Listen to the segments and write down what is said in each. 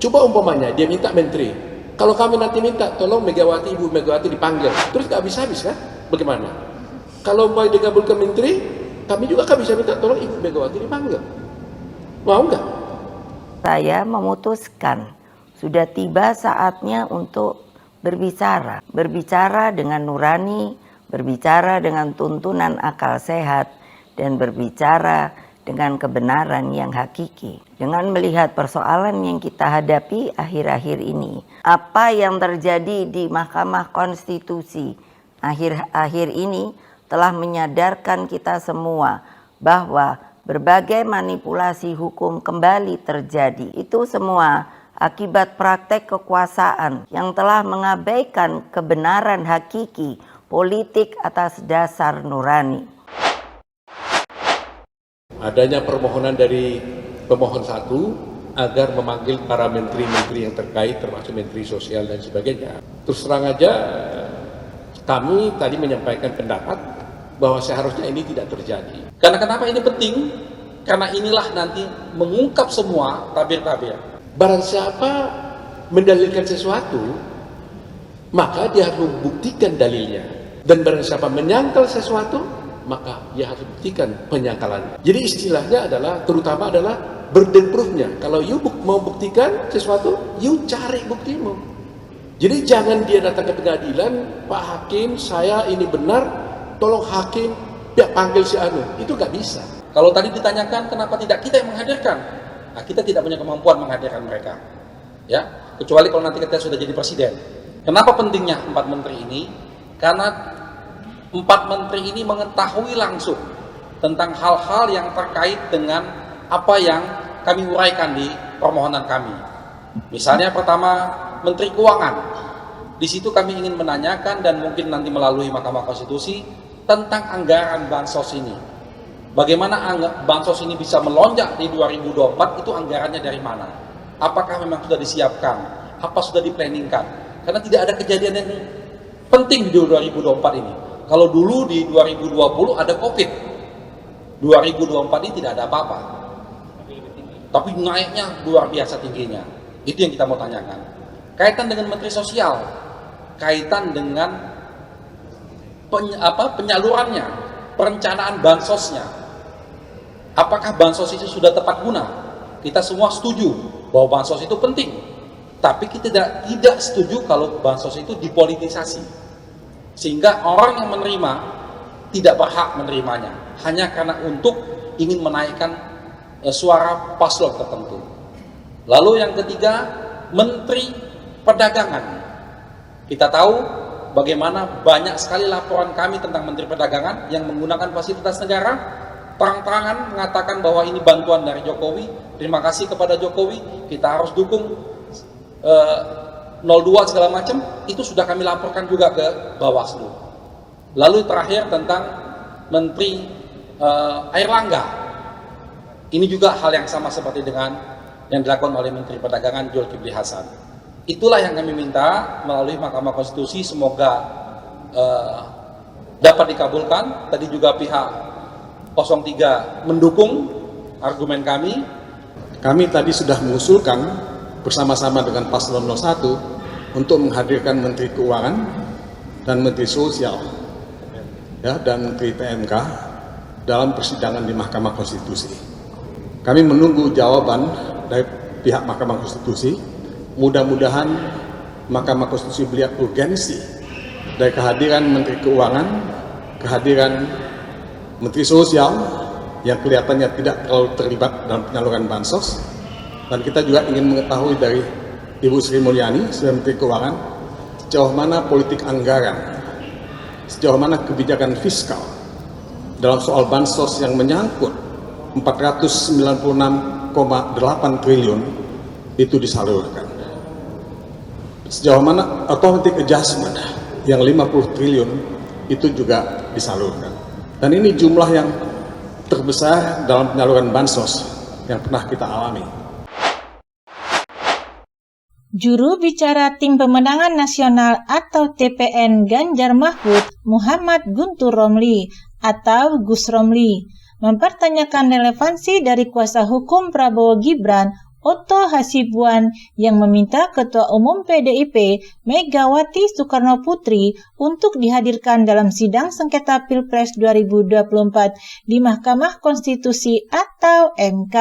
Coba umpamanya dia minta menteri, kalau kami nanti minta tolong Megawati, Ibu Megawati dipanggil, terus gak habis-habis kan? Bagaimana? Kalau mau digabungkan menteri, kami juga kan bisa minta tolong Ibu Megawati dipanggil. Mau nggak? Saya memutuskan sudah tiba saatnya untuk berbicara dengan nurani, berbicara dengan tuntunan akal sehat, dan berbicara dengan kebenaran yang hakiki. Dengan melihat persoalan yang kita hadapi akhir-akhir ini, apa yang terjadi di Mahkamah Konstitusi akhir-akhir ini telah menyadarkan kita semua bahwa berbagai manipulasi hukum kembali terjadi. Itu semua akibat praktek kekuasaan yang telah mengabaikan kebenaran hakiki politik atas dasar nurani. Adanya permohonan dari pemohon satu agar memanggil para menteri-menteri yang terkait, termasuk menteri sosial dan sebagainya. Terus terang aja, kami tadi menyampaikan pendapat bahwa seharusnya ini tidak terjadi. Karena kenapa ini penting? Karena inilah nanti mengungkap semua tabir-tabir. Barang siapa mendalilkan sesuatu, maka dia harus membuktikan dalilnya. Dan barang siapa menyangkal sesuatu, maka dia harus buktikan penyangkalannya. Jadi istilahnya adalah, terutama adalah burden proof-nya. Kalau you mau buktikan sesuatu, you cari buktimu. Jadi jangan dia datang ke pengadilan, Pak Hakim, saya ini benar, tolong hakim, ya panggil si Anu. Itu gak bisa. Kalau tadi ditanyakan kenapa tidak kita yang menghadirkan, nah, kita tidak punya kemampuan menghadirkan mereka. Ya, kecuali kalau nanti kita sudah jadi presiden. Kenapa pentingnya 4 menteri ini? Karena 4 menteri ini mengetahui langsung tentang hal-hal yang terkait dengan apa yang kami uraikan di permohonan kami. Misalnya pertama, Menteri Keuangan. Di situ kami ingin menanyakan dan mungkin nanti melalui Mahkamah Konstitusi tentang anggaran bansos ini. Bagaimana bansos ini bisa melonjak di 2024, itu anggarannya dari mana? Apakah memang sudah disiapkan? Apa sudah diplanningkan? Karena tidak ada kejadian yang penting di 2024 ini. Kalau dulu di 2020 ada COVID, 2024 ini tidak ada apa-apa. Tapi naiknya luar biasa tingginya. Itu yang kita mau tanyakan. Kaitan dengan Menteri Sosial, kaitan dengan penyalurannya, perencanaan bansosnya. Apakah bansos itu sudah tepat guna? Kita semua setuju bahwa bansos itu penting. Tapi kita tidak setuju kalau bansos itu dipolitisasi. Sehingga orang yang menerima tidak berhak menerimanya hanya karena untuk ingin menaikkan suara paslon tertentu. Lalu yang ketiga, Menteri Perdagangan. Kita tahu bagaimana banyak sekali laporan kami tentang Menteri Perdagangan yang menggunakan fasilitas negara, terang-terangan mengatakan bahwa ini bantuan dari Jokowi. Terima kasih kepada Jokowi, kita harus dukung 02 segala macam, itu sudah kami laporkan juga ke Bawaslu. Lalu terakhir tentang Menteri Airlangga. Ini juga hal yang sama seperti dengan yang dilakukan oleh Menteri Perdagangan Zulkifli Hasan. Itulah yang kami minta melalui Mahkamah Konstitusi, semoga dapat dikabulkan. Tadi juga pihak 03 mendukung argumen kami. Kami tadi sudah mengusulkan bersama-sama dengan Paslon 01 untuk menghadirkan Menteri Keuangan dan Menteri Sosial, ya, dan Menteri PMK dalam persidangan di Mahkamah Konstitusi. Kami menunggu jawaban dari pihak Mahkamah Konstitusi. Mudah-mudahan Mahkamah Konstitusi melihat urgensi dari kehadiran Menteri Keuangan, kehadiran Menteri Sosial yang kelihatannya tidak terlalu terlibat dalam penyaluran bansos. Dan kita juga ingin mengetahui dari Ibu Sri Mulyani sebagai Menteri Keuangan, sejauh mana politik anggaran, sejauh mana kebijakan fiskal dalam soal bansos yang menyangkut 496,8 triliun itu disalurkan. Sejauh mana automatic adjustment yang 50 triliun itu juga disalurkan. Dan ini jumlah yang terbesar dalam penyaluran bansos yang pernah kita alami. Juru bicara Tim Pemenangan Nasional atau TPN Ganjar Mahfud, Muhammad Guntur Romli atau Gus Romli, mempertanyakan relevansi dari kuasa hukum Prabowo Gibran Otto Hasibuan yang meminta Ketua Umum PDIP Megawati Soekarnoputri untuk dihadirkan dalam sidang sengketa Pilpres 2024 di Mahkamah Konstitusi atau MK.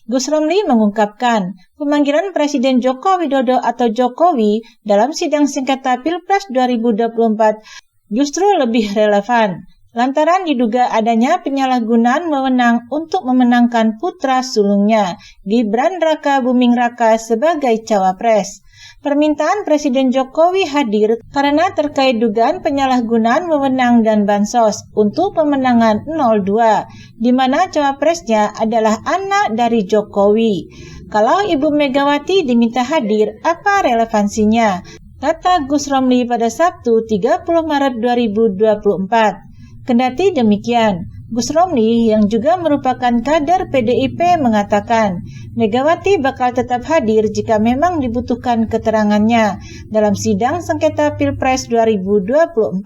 Gus Romli mengungkapkan, pemanggilan Presiden Joko Widodo atau Jokowi dalam sidang sengketa Pilpres 2024 justru lebih relevan, lantaran diduga adanya penyalahgunaan wewenang untuk memenangkan putra sulungnya, Gibran Raka Buming Raka sebagai cawapres. Permintaan Presiden Jokowi hadir karena terkait dugaan penyalahgunaan wewenang dan bansos untuk pemenangan 02, di mana cawapresnya adalah anak dari Jokowi. Kalau Ibu Megawati diminta hadir, apa relevansinya? Kata Gus Romli pada Sabtu 30 Maret 2024. Kendati demikian, Gus Romli yang juga merupakan kader PDIP mengatakan Megawati bakal tetap hadir jika memang dibutuhkan keterangannya dalam sidang sengketa Pilpres 2024.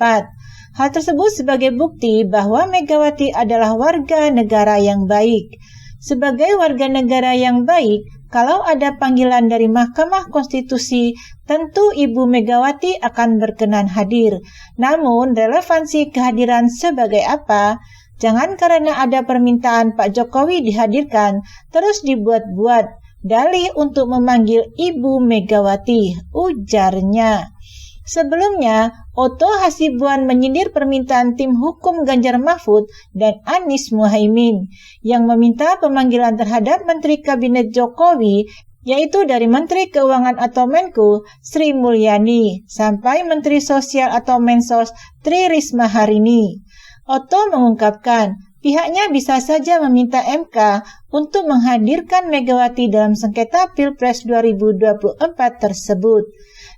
Hal tersebut sebagai bukti bahwa Megawati adalah warga negara yang baik. Sebagai warga negara yang baik, kalau ada panggilan dari Mahkamah Konstitusi, tentu Ibu Megawati akan berkenan hadir. Namun, relevansi kehadiran sebagai apa? Jangan karena ada permintaan Pak Jokowi dihadirkan, terus dibuat-buat dalih untuk memanggil Ibu Megawati, ujarnya. Sebelumnya, Otto Hasibuan menyindir permintaan tim hukum Ganjar Mahfud dan Anies Muhaimin yang meminta pemanggilan terhadap Menteri Kabinet Jokowi, yaitu dari Menteri Keuangan atau Menko Sri Mulyani sampai Menteri Sosial atau Mensos Tri Risma Harini. Otto mengungkapkan, pihaknya bisa saja meminta MK untuk menghadirkan Megawati dalam sengketa Pilpres 2024 tersebut.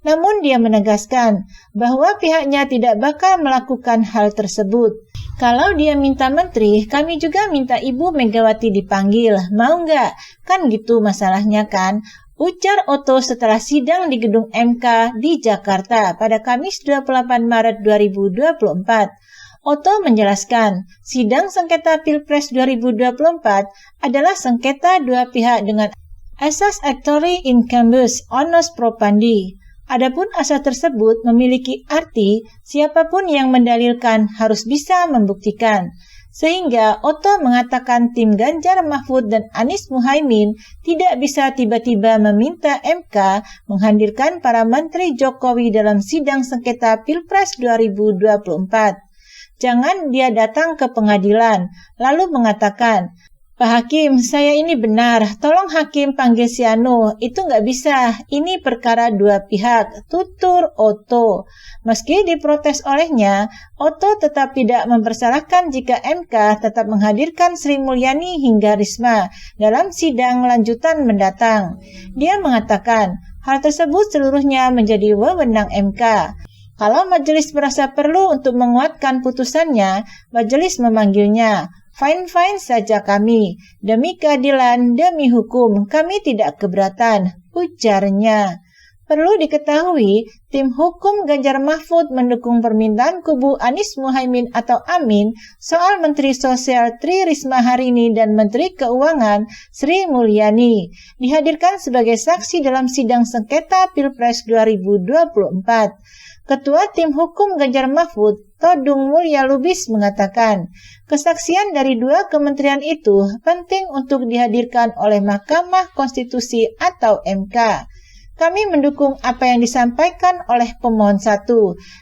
Namun dia menegaskan bahwa pihaknya tidak bakal melakukan hal tersebut. Kalau dia minta menteri, kami juga minta Ibu Megawati dipanggil. Mau nggak? Kan gitu masalahnya kan? Ujar Otto setelah sidang di gedung MK di Jakarta pada Kamis 28 Maret 2024. Otto menjelaskan, sidang sengketa Pilpres 2024 adalah sengketa dua pihak dengan asas actori incambus onus probandi. Adapun asas tersebut memiliki arti siapapun yang mendalilkan harus bisa membuktikan. Sehingga Otto mengatakan tim Ganjar Mahfud dan Anies Muhaimin tidak bisa tiba-tiba meminta MK menghadirkan para menteri Jokowi dalam sidang sengketa Pilpres 2024. Jangan dia datang ke pengadilan, lalu mengatakan, Pak Hakim, saya ini benar, tolong Hakim panggil si Anu, itu nggak bisa, ini perkara dua pihak, tutur Otto. Meski diprotes olehnya, Otto tetap tidak mempersalahkan jika MK tetap menghadirkan Sri Mulyani hingga Risma dalam sidang lanjutan mendatang. Dia mengatakan, hal tersebut seluruhnya menjadi wewenang MK. Kalau majelis merasa perlu untuk menguatkan putusannya, majelis memanggilnya. Fine-fine saja kami. Demi keadilan, demi hukum, kami tidak keberatan, ujarnya. Perlu diketahui, tim hukum Ganjar Mahfud mendukung permintaan kubu Anies Muhaimin atau Amin soal Menteri Sosial Tri Risma Harini dan Menteri Keuangan Sri Mulyani dihadirkan sebagai saksi dalam sidang sengketa Pilpres 2024. Ketua Tim Hukum Ganjar Mahfud, Todung Mulya Lubis mengatakan, kesaksian dari dua kementerian itu penting untuk dihadirkan oleh Mahkamah Konstitusi atau MK. Kami mendukung apa yang disampaikan oleh pemohon 1.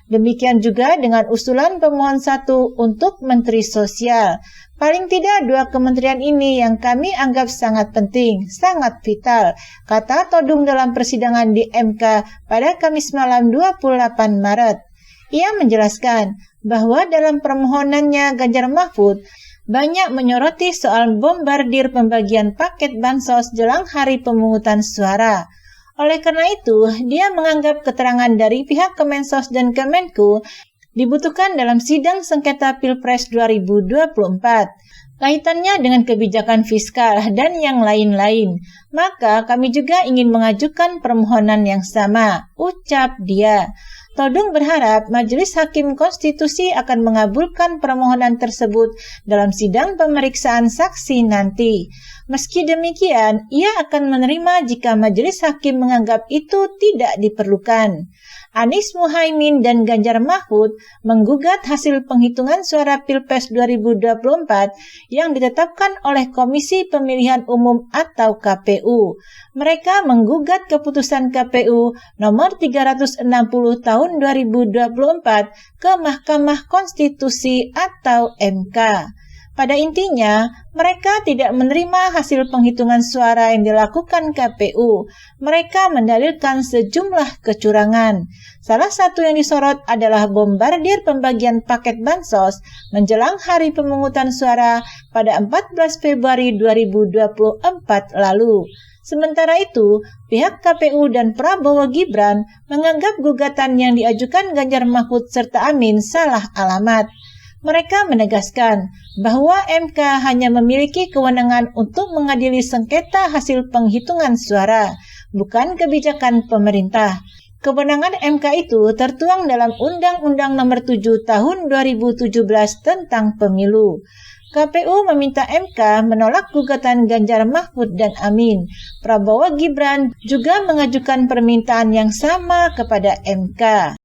Demikian juga dengan usulan pemohon 1 untuk Menteri Sosial. Paling tidak dua kementerian ini yang kami anggap sangat penting, sangat vital, kata Todung dalam persidangan di MK pada Kamis malam 28 Maret. Ia menjelaskan bahwa dalam permohonannya Ganjar Mahfud banyak menyoroti soal bombardir pembagian paket bansos jelang hari pemungutan suara. Oleh karena itu, dia menganggap keterangan dari pihak Kemensos dan Kemenku dibutuhkan dalam sidang sengketa Pilpres 2024. Kaitannya dengan kebijakan fiskal dan yang lain-lain. Maka kami juga ingin mengajukan permohonan yang sama, ucap dia. Todung berharap Majelis Hakim Konstitusi akan mengabulkan permohonan tersebut dalam sidang pemeriksaan saksi nanti. Meski demikian, ia akan menerima jika Majelis Hakim menganggap itu tidak diperlukan. Anies Muhaimin dan Ganjar Mahfud menggugat hasil penghitungan suara Pilpres 2024 yang ditetapkan oleh Komisi Pemilihan Umum atau KPU. Mereka menggugat keputusan KPU nomor 360 tahun 2024 ke Mahkamah Konstitusi atau MK. Pada intinya, mereka tidak menerima hasil penghitungan suara yang dilakukan KPU. Mereka mendalilkan sejumlah kecurangan. Salah satu yang disorot adalah bombardir pembagian paket bansos menjelang hari pemungutan suara pada 14 Februari 2024 lalu. Sementara itu, pihak KPU dan Prabowo Gibran menganggap gugatan yang diajukan Ganjar Mahfud serta Amin salah alamat. Mereka menegaskan bahwa MK hanya memiliki kewenangan untuk mengadili sengketa hasil penghitungan suara, bukan kebijakan pemerintah. Kewenangan MK itu tertuang dalam Undang-Undang Nomor 7 Tahun 2017 tentang Pemilu. KPU meminta MK menolak gugatan Ganjar Mahfud dan Amin. Prabowo Gibran juga mengajukan permintaan yang sama kepada MK.